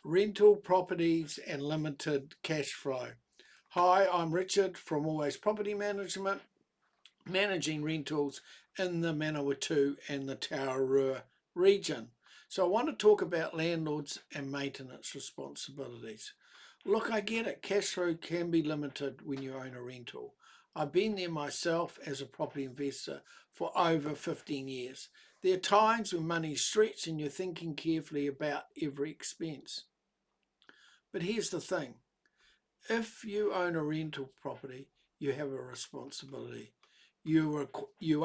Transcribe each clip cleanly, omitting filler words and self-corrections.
rental properties and limited cash flow. Hi, I'm Richard from Always Property Management, managing rentals in the Manawatu and the Taurua region. So I want to talk about landlords and maintenance responsibilities. Look, I get it. Cash flow can be limited when you own a rental. I've been there myself as a property investor for over 15 years. There are times when money's stretched and you're thinking carefully about every expense. But here's the thing. If you own a rental property, you have a responsibility. You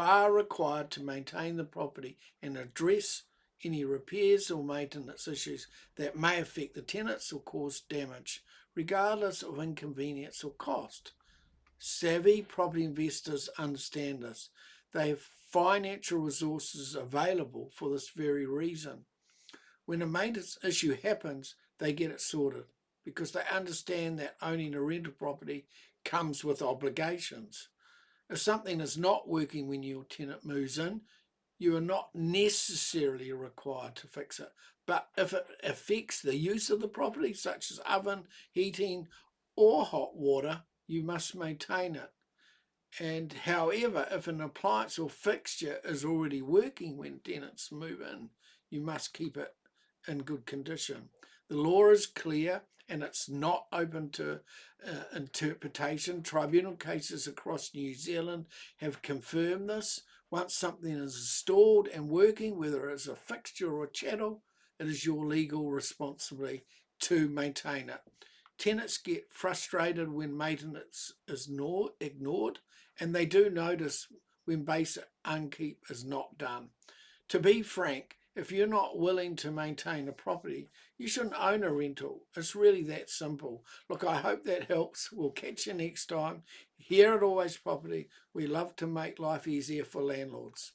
are required to maintain the property and address any repairs or maintenance issues that may affect the tenants or cause damage, regardless of inconvenience or cost. Savvy property investors understand this. They have financial resources available for this very reason. When a maintenance issue happens, they get it sorted because they understand that owning a rental property comes with obligations. If something is not working when your tenant moves in, you are not necessarily required to fix it. But if it affects the use of the property, such as oven, heating, or hot water, you must maintain it. And however, if an appliance or fixture is already working when tenants move in, you must keep it in good condition. The law is clear and it's not open to interpretation. Tribunal cases across New Zealand have confirmed this. Once something is installed and working, whether it's a fixture or a chattel, it is your legal responsibility to maintain it. Tenants get frustrated when maintenance is ignored, and they do notice when basic upkeep is not done. To be frank, if you're not willing to maintain a property, you shouldn't own a rental. It's really that simple. Look, I hope that helps. We'll catch you next time. Here at Always Property, we love to make life easier for landlords.